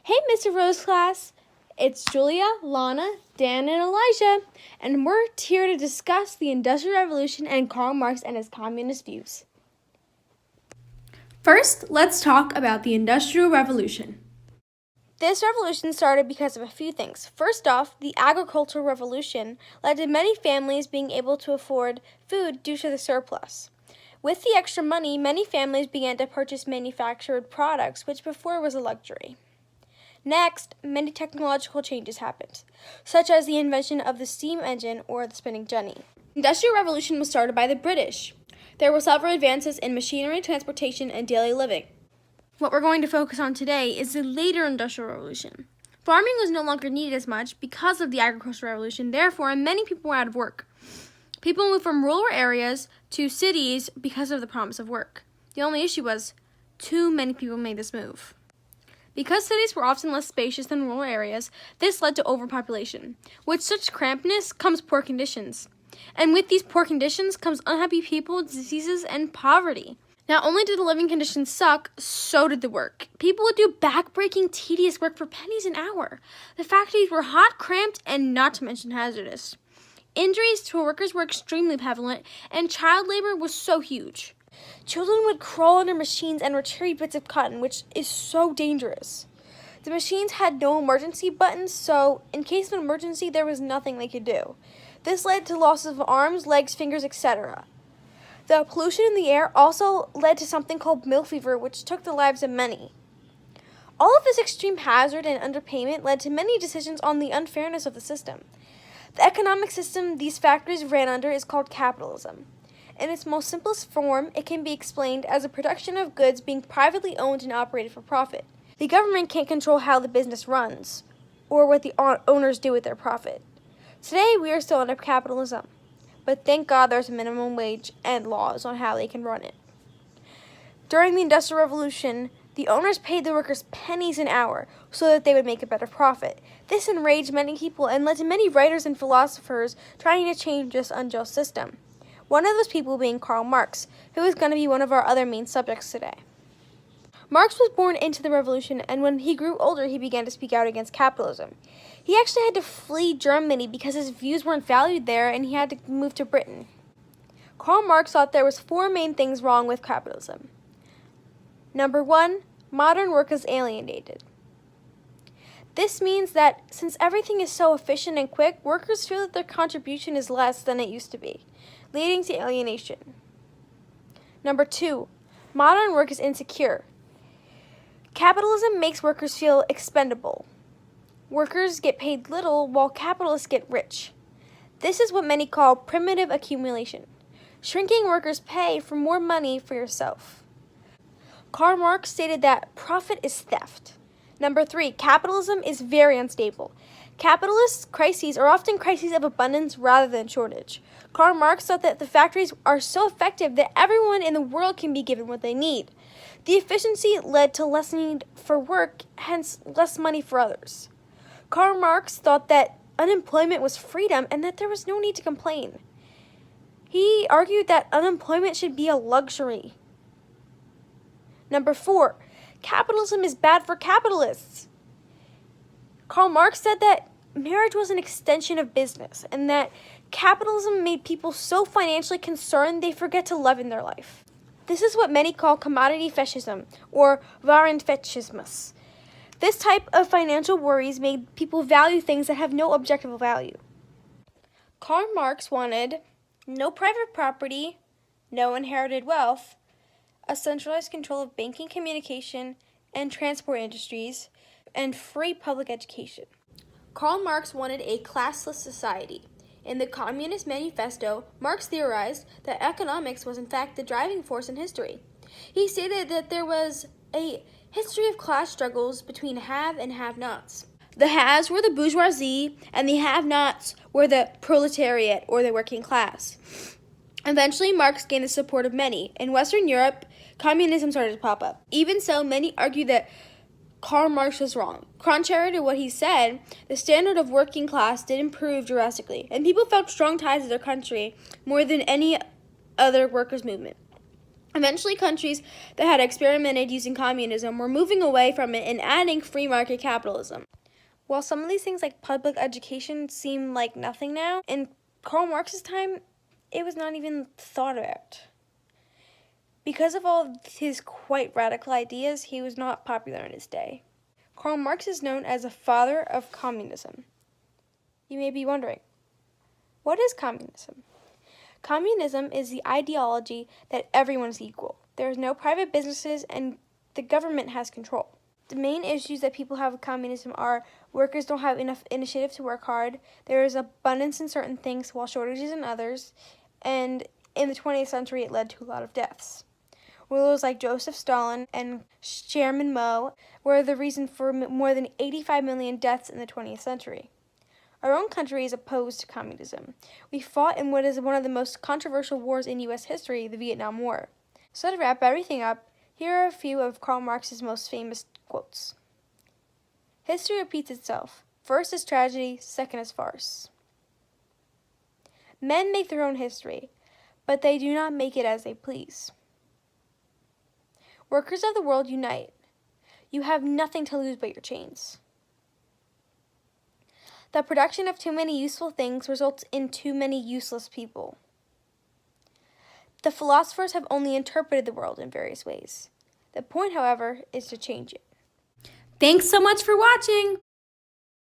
Hey, Mr. Rose class. It's Julia, Lana, Dan, and Elijah, and we're here to discuss the Industrial Revolution and Karl Marx and his communist views. First, let's talk about the Industrial Revolution. This revolution started because of a few things. First off, the agricultural revolution led to many families being able to afford food due to the surplus. With the extra money, many families began to purchase manufactured products, which before was a luxury. Next, many technological changes happened, such as the invention of the steam engine or the spinning jenny. The Industrial Revolution was started by the British. There were several advances in machinery, transportation, and daily living. What we're going to focus on today is the later Industrial Revolution. Farming was no longer needed as much because of the Agricultural Revolution, therefore many people were out of work. People moved from rural areas to cities because of the promise of work. The only issue was too many people made this move. Because cities were often less spacious than rural areas, this led to overpopulation. With such crampedness comes poor conditions. And with these poor conditions comes unhappy people, diseases, and poverty. Not only did the living conditions suck, so did the work. People would do back-breaking, tedious work for pennies an hour. The factories were hot, cramped, and not to mention hazardous. Injuries to workers were extremely prevalent, and child labor was so huge. Children would crawl under machines and retrieve bits of cotton, which is so dangerous. The machines had no emergency buttons, so in case of an emergency, there was nothing they could do. This led to losses of arms, legs, fingers, etc. The pollution in the air also led to something called mill fever, which took the lives of many. All of this extreme hazard and underpayment led to many decisions on the unfairness of the system. The economic system these factories ran under is called capitalism. In its most simplest form, it can be explained as a production of goods being privately owned and operated for profit. The government can't control how the business runs, or what the owners do with their profit. Today, we are still under capitalism, but thank God there's a minimum wage and laws on how they can run it. During the Industrial Revolution, the owners paid the workers pennies an hour so that they would make a better profit. This enraged many people and led to many writers and philosophers trying to change this unjust system. One of those people being Karl Marx, who is going to be one of our other main subjects today. Marx was born into the revolution, and when he grew older, he began to speak out against capitalism. He actually had to flee Germany because his views weren't valued there, and he had to move to Britain. Karl Marx thought there was 4 main things wrong with capitalism. Number 1, modern work is alienated. This means that since everything is so efficient and quick, workers feel that their contribution is less than it used to be, leading to alienation. Number 2, modern work is insecure. Capitalism makes workers feel expendable. Workers get paid little while capitalists get rich. This is what many call primitive accumulation, shrinking workers' pay for more money for yourself. Karl Marx stated that profit is theft. Number 3, capitalism is very unstable. Capitalist crises are often crises of abundance rather than shortage. Karl Marx thought that the factories are so effective that everyone in the world can be given what they need. The efficiency led to less need for work, hence less money for others. Karl Marx thought that unemployment was freedom and that there was no need to complain. He argued that unemployment should be a luxury. Number 4, capitalism is bad for capitalists. Karl Marx said that marriage was an extension of business and that capitalism made people so financially concerned they forget to love in their life. This is what many call commodity fetishism or Warenfetismus. This type of financial worries made people value things that have no objective value. Karl Marx wanted no private property, no inherited wealth, a centralized control of banking, communication, and transport industries, and free public education. Karl Marx wanted a classless society. In the Communist Manifesto, Marx theorized that economics was in fact the driving force in history. He stated that there was a history of class struggles between have and have-nots. The haves were the bourgeoisie, and the have-nots were the proletariat, or the working class. Eventually, Marx gained the support of many. In Western Europe, communism started to pop up. Even so, many argue that Karl Marx was wrong. Contrary to what he said, the standard of working class did improve drastically, and people felt strong ties to their country more than any other workers' movement. Eventually, countries that had experimented using communism were moving away from it and adding free market capitalism. While some of these things like public education seem like nothing now, in Karl Marx's time, it was not even thought about. Because of all of his quite radical ideas, he was not popular in his day. Karl Marx is known as the father of communism. You may be wondering, what is communism? Communism is the ideology that everyone is equal. There is no private businesses and the government has control. The main issues that people have with communism are workers don't have enough initiative to work hard, there is abundance in certain things while shortages in others, and in the 20th century it led to a lot of deaths. Rulers like Joseph Stalin and Chairman Mao were the reason for more than 85 million deaths in the 20th century. Our own country is opposed to communism. We fought in what is one of the most controversial wars in U.S. history, the Vietnam War. So to wrap everything up, here are a few of Karl Marx's most famous quotes. History repeats itself. First is tragedy, second is farce. Men make their own history, but they do not make it as they please. Workers of the world unite. You have nothing to lose but your chains. The production of too many useful things results in too many useless people. The philosophers have only interpreted the world in various ways. The point, however, is to change it. Thanks so much for watching!